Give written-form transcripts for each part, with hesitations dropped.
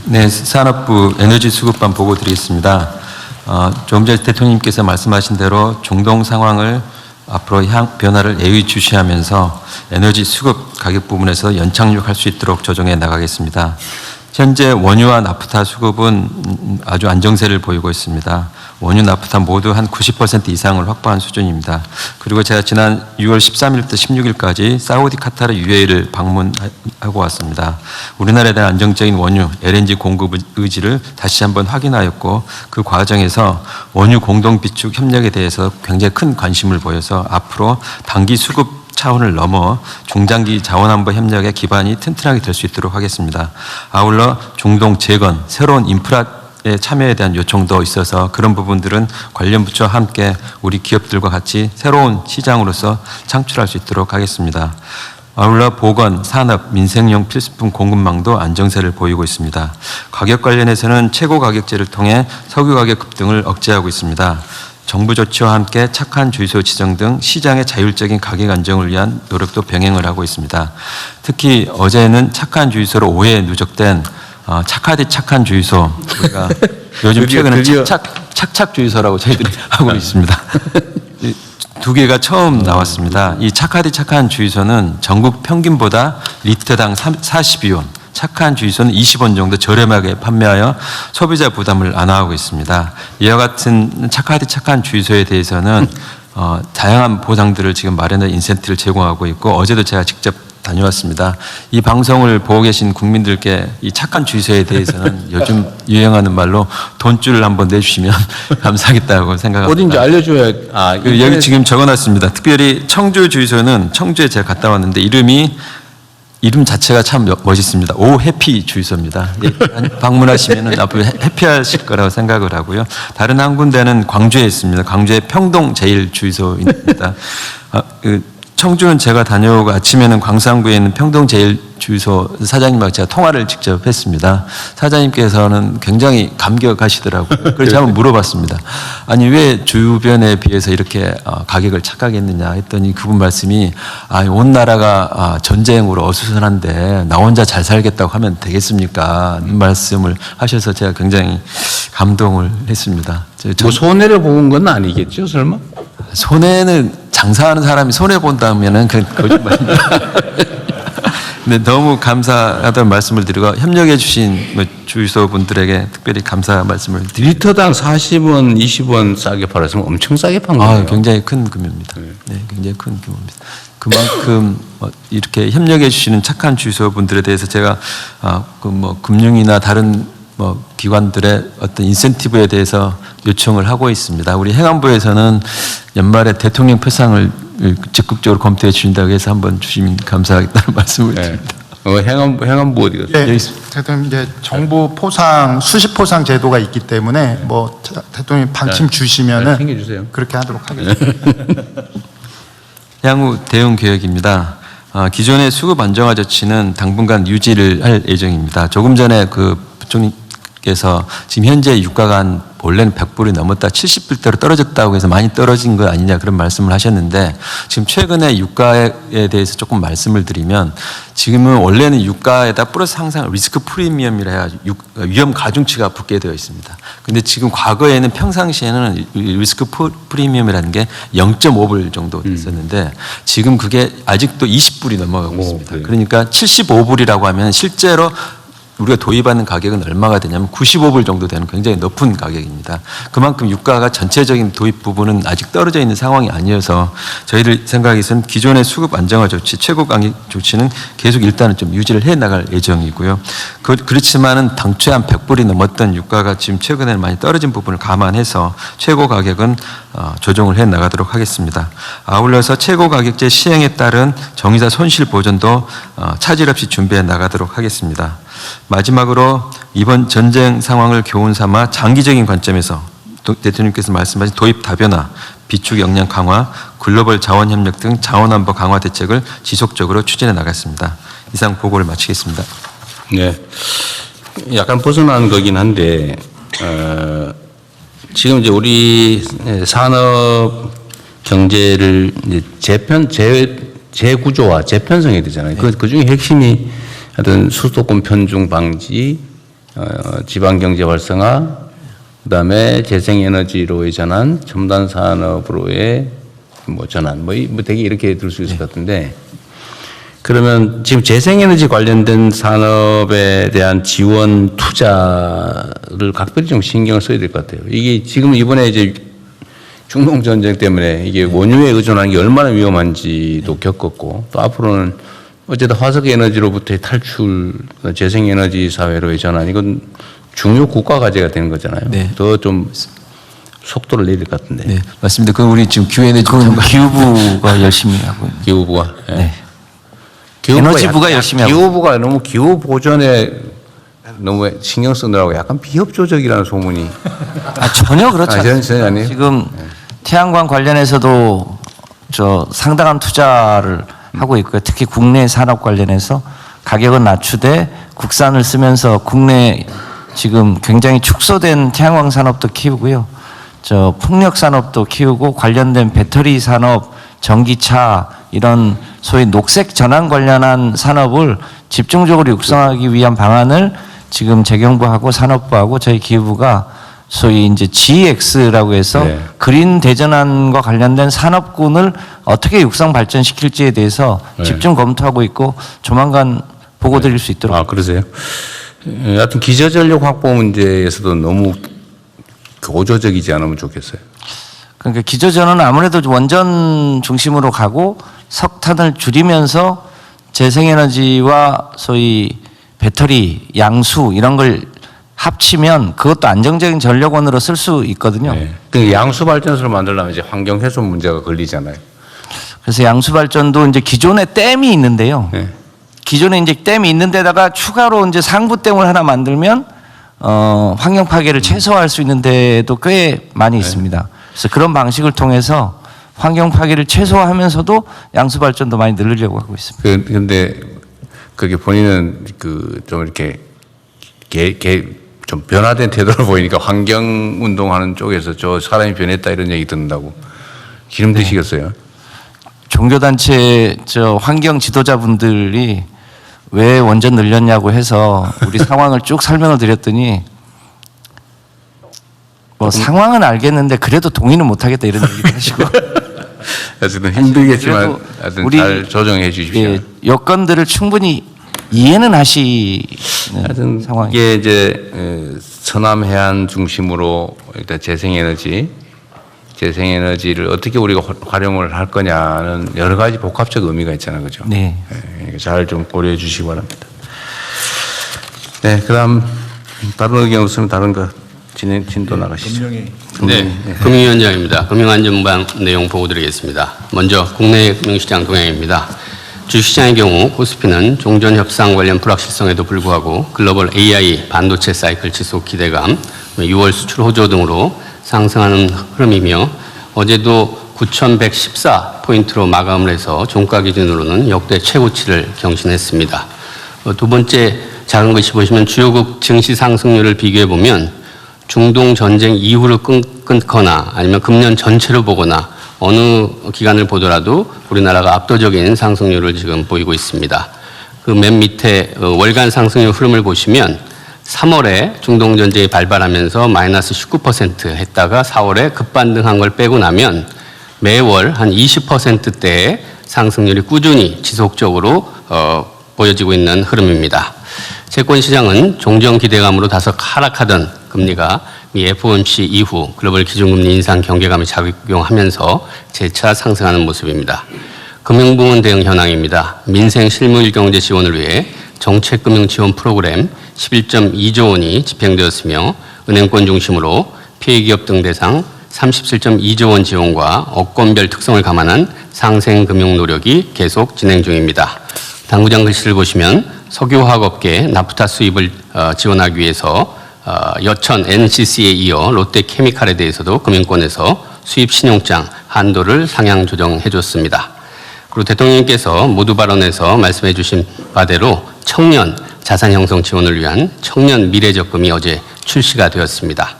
네, 산업부 에너지수급반 보고 드리겠습니다. 조금 전에 대통령님께서 말씀하신 대로 중동 상황을 앞으로 변화를 예의주시하면서 에너지 수급 가격 부분에서 연착륙할 수 있도록 조정해 나가겠습니다. 현재 원유와 나프타 수급은 아주 안정세를 보이고 있습니다. 원유, 나프타 모두 한 90% 이상을 확보한 수준입니다. 그리고 제가 지난 6월 13일부터 16일까지 사우디, 카타르, UAE를 방문하고 왔습니다. 우리나라에 대한 안정적인 원유, LNG 공급 의지를 다시 한번 확인하였고, 그 과정에서 원유 공동 비축 협력에 대해서 굉장히 큰 관심을 보여서 앞으로 단기 수급 차원을 넘어 중장기 자원안보 협력의 기반이 튼튼하게 될 수 있도록 하겠습니다. 아울러 중동 재건, 새로운 인프라의 참여에 대한 요청도 있어서 그런 부분들은 관련 부처와 함께 우리 기업들과 같이 새로운 시장으로서 창출할 수 있도록 하겠습니다. 아울러 보건, 산업, 민생용 필수품 공급망도 안정세를 보이고 있습니다. 가격 관련해서는 최고 가격제를 통해 석유 가격 급등을 억제하고 있습니다. 정부 조치와 함께 착한 주유소 지정 등 시장의 자율적인 가격 안정을 위한 노력도 병행을 하고 있습니다. 특히 어제는 착한 주유소로 오해에 누적된 착하디 착한 주유소, 우리가 요즘 최근에 착착 주유소라고 저희들이 하고 있습니다. 두 개가 처음 나왔습니다. 이 착하디 착한 주유소는 전국 평균보다 리터당 42원, 착한 주유소는 20원 정도 저렴하게 판매하여 소비자 부담을 완화하고 있습니다. 이와 같은 착하디 착한 주유소에 대해서는 다양한 보상들을 지금 마련해 인센티브를 제공하고 있고, 어제도 제가 직접 다녀왔습니다. 이 방송을 보고 계신 국민들께 이 착한 주유소에 대해서는 요즘 유행하는 말로 돈줄을 한번 내주시면 감사하겠다고 생각합니다. 어딘지 알려줘야. 여기 지금 적어놨습니다. 특별히 청주 주유소는 청주에 제가 갔다 왔는데 이름 자체가 참 멋있습니다. 오 해피 주유소입니다. 방문하시면 앞으로 해피하실 거라고 생각을 하고요. 다른 한 군데는 광주에 있습니다. 광주의 평동 제일 주유소입니다. 청주는 제가 다녀오고 아침에는 광산구에 있는 평동 제일 주유소 사장님하고 제가 통화를 직접 했습니다. 사장님께서는 굉장히 감격하시더라고요. 그래서 한번 물어봤습니다. 아니 왜 주변에 비해서 이렇게 가격을 착하게 했느냐 했더니 그분 말씀이 온 나라가 전쟁으로 어수선한데 나 혼자 잘 살겠다고 하면 되겠습니까? 말씀을 하셔서 제가 굉장히 감동을 했습니다. 뭐 손해를 본 건 아니겠죠, 설마? 손해는 장사하는 사람이 손해 본다면은 그 거짓말입니다. 네, 너무 감사하다는 말씀을 드리고 협력해 주신 주유소 분들에게 특별히 감사 말씀을 드립니다. 리터당 40원, 20원 싸게 팔았으면 엄청 싸게 판 거예요. 굉장히 큰 규모입니다. 네, 굉장히 큰 규모입니다. 그만큼 이렇게 협력해 주시는 착한 주유소 분들에 대해서 제가 금융이나 다른 기관들의 어떤 인센티브에 대해서 요청을 하고 있습니다. 우리 행안부에서는 연말에 대통령 표상을 적극적으로 검토해 주신다고 해서 한번 주시면 감사하겠다는 말씀을 드립니다. 행안부 어디 갔어요? 네, 대통령 이제 정부 포상 수시 포상 제도가 있기 때문에 대통령 방침 주시면은 챙겨주세요. 그렇게 하도록 하겠습니다. 향후 대응 계획입니다. 기존의 수급 안정화 조치는 당분간 유지를 할 예정입니다. 조금 전에 그 부총리께서 지금 현재 유가가 원래는 100불이 넘었다 70불대로 떨어졌다고 해서 많이 떨어진 거 아니냐 그런 말씀을 하셨는데, 지금 최근에 유가에 대해서 조금 말씀을 드리면, 지금은 원래는 유가에다 플러스 항상 리스크 프리미엄이라 해야 위험 가중치가 붙게 되어 있습니다. 근데 지금 과거에는 평상시에는 리스크 프리미엄이라는 게 0.5불 정도 됐었는데 지금 그게 아직도 20불이 넘어가고 있습니다. 그러니까 75불이라고 하면 실제로 우리가 도입하는 가격은 얼마가 되냐면 95불 정도 되는 굉장히 높은 가격입니다. 그만큼 유가가 전체적인 도입 부분은 아직 떨어져 있는 상황이 아니어서 저희들 생각에서는 기존의 수급 안정화 조치, 최고 가격 조치는 계속 일단은 좀 유지를 해 나갈 예정이고요. 그렇지만은 당초에 한 100불이 넘었던 유가가 지금 최근에 많이 떨어진 부분을 감안해서 최고 가격은 조정을 해 나가도록 하겠습니다. 아울러서 최고 가격제 시행에 따른 정유사 손실 보전도 차질 없이 준비해 나가도록 하겠습니다. 마지막으로 이번 전쟁 상황을 교훈 삼아 장기적인 관점에서 대통령께서 말씀하신 도입 다변화, 비축 역량 강화, 글로벌 자원 협력 등 자원안보 강화 대책을 지속적으로 추진해 나갔습니다. 이상 보고를 마치겠습니다. 네, 약간 벗어난 거긴 한데 지금 이제 우리 산업 경제를 이제 재구조화, 재편성해야 되잖아요. 그 중에 핵심이 하여튼 수도권 편중 방지, 지방경제 활성화, 그다음에 재생에너지로의 전환, 첨단 산업으로의 뭐 전환, 뭐 되게 이렇게 들 수 있을 것 같은데, 그러면 지금 재생에너지 관련된 산업에 대한 지원 투자를 각별히 좀 신경을 써야 될 것 같아요. 이게 지금 이번에 이제 중동 전쟁 때문에 이게 원유에 의존하는 게 얼마나 위험한지도 겪었고, 또 앞으로는 어쨌든 화석 에너지로부터의 탈출, 재생에너지 사회로의 전환, 이건 중요 국가 과제가 되는 거잖아요. 네. 더 좀 속도를 내야 될 것 같은데. 네, 맞습니다. 그 우리 지금 기후부가 열심히 하고 있는. 기후부가. 예. 네. 기후부가 에너지부가 약간 열심히 하고. 기후부가 너무 기후 보전에 너무 신경 쓰느라고 약간 비협조적이라는 소문이. 전혀 그렇지 전혀 않습니다. 아니에요? 지금 태양광 관련해서도 상당한 투자를 하고 있고요. 특히 국내 산업 관련해서 가격은 낮추되 국산을 쓰면서 국내 지금 굉장히 축소된 태양광 산업도 키우고요. 풍력 산업도 키우고 관련된 배터리 산업, 전기차 이런 소위 녹색 전환 관련한 산업을 집중적으로 육성하기 위한 방안을 지금 재경부하고 산업부하고 저희 기후부가 소위 이제 GX라고 해서 네. 그린 대전환과 관련된 산업군을 어떻게 육성 발전시킬지에 대해서 네. 집중 검토하고 있고 조만간 보고 드릴 수 있도록. 아, 그러세요? 하여튼 기저전력 확보 문제에서도 너무 고조적이지 않으면 좋겠어요. 그러니까 기저전환은 아무래도 원전 중심으로 가고 석탄을 줄이면서 재생에너지와 소위 배터리, 양수 이런 걸 합치면 그것도 안정적인 전력원으로 쓸 수 있거든요. 네. 그 양수 발전소를 만들려면 이제 환경 훼손 문제가 걸리잖아요. 그래서 양수 발전도 이제 기존에 댐이 있는데요. 네. 기존에 이제 댐이 있는 데다가 추가로 이제 상부댐을 하나 만들면 환경 파괴를 최소화할 수 있는 데도 꽤 많이 있습니다. 그래서 그런 방식을 통해서 환경 파괴를 최소화하면서도 양수 발전도 많이 늘리려고 하고 있습니다. 그런데 그게 본인은 좀 이렇게 좀 변화된 태도를 보이니까 환경 운동하는 쪽에서 저 사람이 변했다 이런 얘기 듣는다고 기름 드시겠어요? 종교단체 환경 지도자분들이 왜 원전 늘렸냐고 해서 우리 상황을 쭉 설명을 드렸더니 뭐 상황은 알겠는데 그래도 동의는 못하겠다 이런 얘기도 하시고 어쨌든 힘들겠지만 그래도 하여튼 우리 잘 조정해 주십시오. 예, 여건들을 충분히 이해는 하시는 하여튼 상황이. 이게 이제 서남 해안 중심으로 일단 재생에너지를 어떻게 우리가 활용을 할 거냐는 여러 가지 복합적 의미가 있잖아요, 그죠? 네. 잘 좀 고려해 주시기 바랍니다. 네, 그다음 다른 의견 없으면 다른 거 진도 나가시죠. 네, 금융위원장입니다. 금융안전방 내용 보고드리겠습니다. 먼저 국내 금융시장 동향입니다. 주식시장의 경우 코스피는 종전 협상 관련 불확실성에도 불구하고 글로벌 AI 반도체 사이클 지속 기대감, 6월 수출 호조 등으로 상승하는 흐름이며 어제도 9,114포인트로 마감을 해서 종가 기준으로는 역대 최고치를 경신했습니다. 두 번째 작은 것이 보시면 주요국 증시 상승률을 비교해 보면 중동 전쟁 이후를 끊거나 아니면 금년 전체로 보거나 어느 기간을 보더라도 우리나라가 압도적인 상승률을 지금 보이고 있습니다. 그 맨 밑에 월간 상승률 흐름을 보시면 3월에 중동 전쟁이 발발하면서 마이너스 19% 했다가 4월에 급반등한 걸 빼고 나면 매월 한 20%대의 상승률이 꾸준히 지속적으로 보여지고 있는 흐름입니다. 채권 시장은 종전 기대감으로 다소 하락하던 금리가 미 FOMC 이후 글로벌 기준금리 인상 경계감이 작용하면서 재차 상승하는 모습입니다. 금융부문 대응 현황입니다. 민생 실물 경제 지원을 위해 정책금융 지원 프로그램 11.2조 원이 집행되었으며 은행권 중심으로 피해기업 등 대상 37.2조 원 지원과 업권별 특성을 감안한 상생금융 노력이 계속 진행 중입니다. 당구장 글씨를 보시면 석유화학업계 나프타 수입을 지원하기 위해서 여천 NCC에 이어 롯데케미칼에 대해서도 금융권에서 수입 신용장 한도를 상향 조정해 줬습니다. 그리고 대통령님께서 모두 발언에서 말씀해 주신 바대로 청년 자산 형성 지원을 위한 청년 미래적금이 어제 출시가 되었습니다.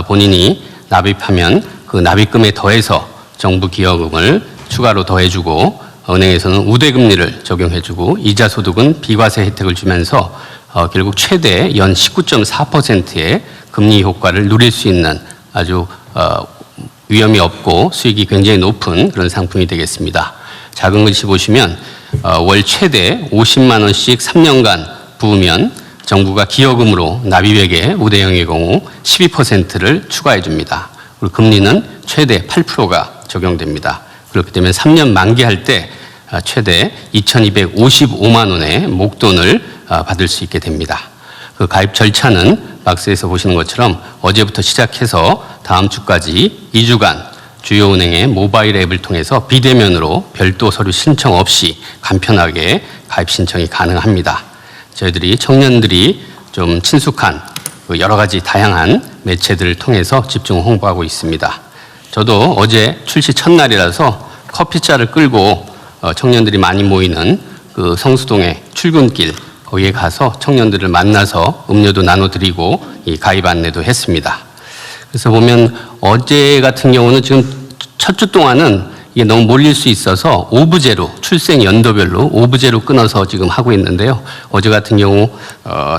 본인이 납입하면 그 납입금에 더해서 정부 기여금을 추가로 더해주고 은행에서는 우대금리를 적용해주고 이자 소득은 비과세 혜택을 주면서 결국 최대 연 19.4%의 금리 효과를 누릴 수 있는 아주 위험이 없고 수익이 굉장히 높은 그런 상품이 되겠습니다. 작은 글씨 보시면 월 최대 50만 원씩 3년간 부으면 정부가 기여금으로 납입액의 우대형의 경우 12%를 추가해 줍니다. 그리고 금리는 최대 8%가 적용됩니다. 그렇기 때문에 3년 만기할 때 최대 2,255만 원의 목돈을 받을 수 있게 됩니다. 그 가입 절차는 박스에서 보시는 것처럼 어제부터 시작해서 다음 주까지 2주간 주요 은행의 모바일 앱을 통해서 비대면으로 별도 서류 신청 없이 간편하게 가입 신청이 가능합니다. 저희들이 청년들이 좀 친숙한 여러 가지 다양한 매체들을 통해서 집중 홍보하고 있습니다. 저도 어제 출시 첫날이라서 커피차를 끌고 청년들이 많이 모이는 그 성수동의 출근길 거기에 가서 청년들을 만나서 음료도 나눠드리고 이 가입 안내도 했습니다. 그래서 보면 어제 같은 경우는 지금 첫 주 동안은 이게 너무 몰릴 수 있어서 오브제로 출생 연도별로 오브제로 끊어서 지금 하고 있는데요. 어제 같은 경우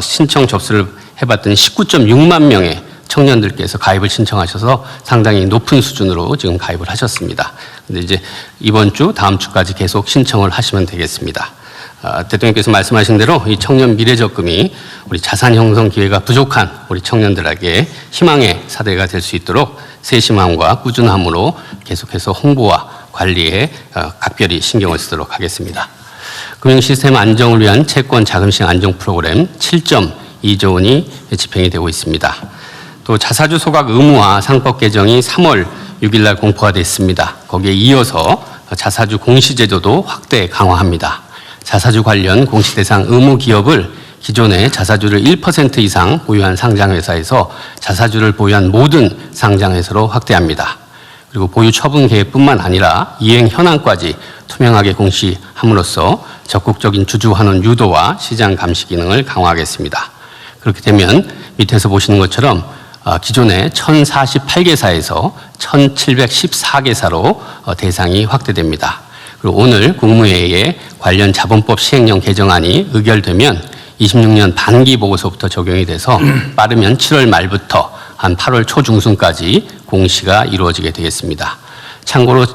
신청 접수를 해봤더니 19.6만 명의 청년들께서 가입을 신청하셔서 상당히 높은 수준으로 지금 가입을 하셨습니다. 근데 이제 이번 주, 다음 주까지 계속 신청을 하시면 되겠습니다. 대통령께서 말씀하신 대로 이 청년 미래적금이 우리 자산 형성 기회가 부족한 우리 청년들에게 희망의 사대가 될 수 있도록 세심함과 꾸준함으로 계속해서 홍보와 관리에 각별히 신경을 쓰도록 하겠습니다. 금융시스템 안정을 위한 채권 자금시장 안정 프로그램 7.2조 원이 집행이 되고 있습니다. 또 자사주 소각 의무화 상법 개정이 3월 6일 날 공포가 됐습니다. 거기에 이어서 자사주 공시제도도 확대 강화합니다. 자사주 관련 공시대상 의무 기업을 기존에 자사주를 1% 이상 보유한 상장회사에서 자사주를 보유한 모든 상장회사로 확대합니다. 그리고 보유 처분 계획뿐만 아니라 이행 현황까지 투명하게 공시함으로써 적극적인 주주 환원 유도와 시장 감시 기능을 강화하겠습니다. 그렇게 되면 밑에서 보시는 것처럼 기존의 1048개사에서 1714개사로 대상이 확대됩니다. 그리고 오늘 국무회의에 관련 자본법 시행령 개정안이 의결되면 26년 반기 보고서부터 적용이 돼서 빠르면 7월 말부터 한 8월 초중순까지 공시가 이루어지게 되겠습니다. 참고로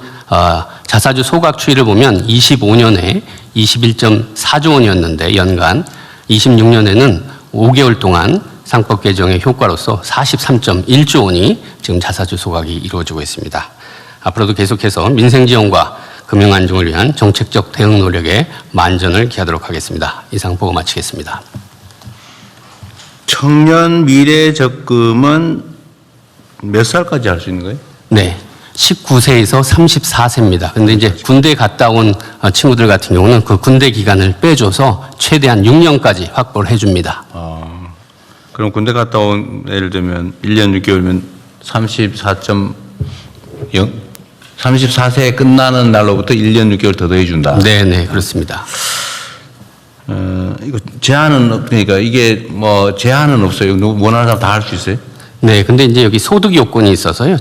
자사주 소각 추이를 보면 25년에 21.4조 원이었는데 연간 26년에는 5개월 동안 상법 개정의 효과로서 43.1조 원이 지금 자사주 소각이 이루어지고 있습니다. 앞으로도 계속해서 민생 지원과 금융 안정을 위한 정책적 대응 노력에 만전을 기하도록 하겠습니다. 이상 보고 마치겠습니다. 청년 미래 적금은 몇 살까지 할 수 있는 거예요? 네. 19세에서 34세입니다. 근데 이제 군대 갔다 온 친구들 같은 경우는 그 군대 기간을 빼줘서 최대한 6년까지 확보를 해줍니다. 그럼 군대 갔다 온 예를 들면 1년 6개월이면 34세 끝나는 날로부터 1년 6개월 더 더해준다. 네, 그렇습니다. 이거 제한은 그러니까 이게 뭐 제한은 없어요. 원하는 사람 다 할 수 있어요? 네, 근데 이제 여기 소득 요건이 있어서요.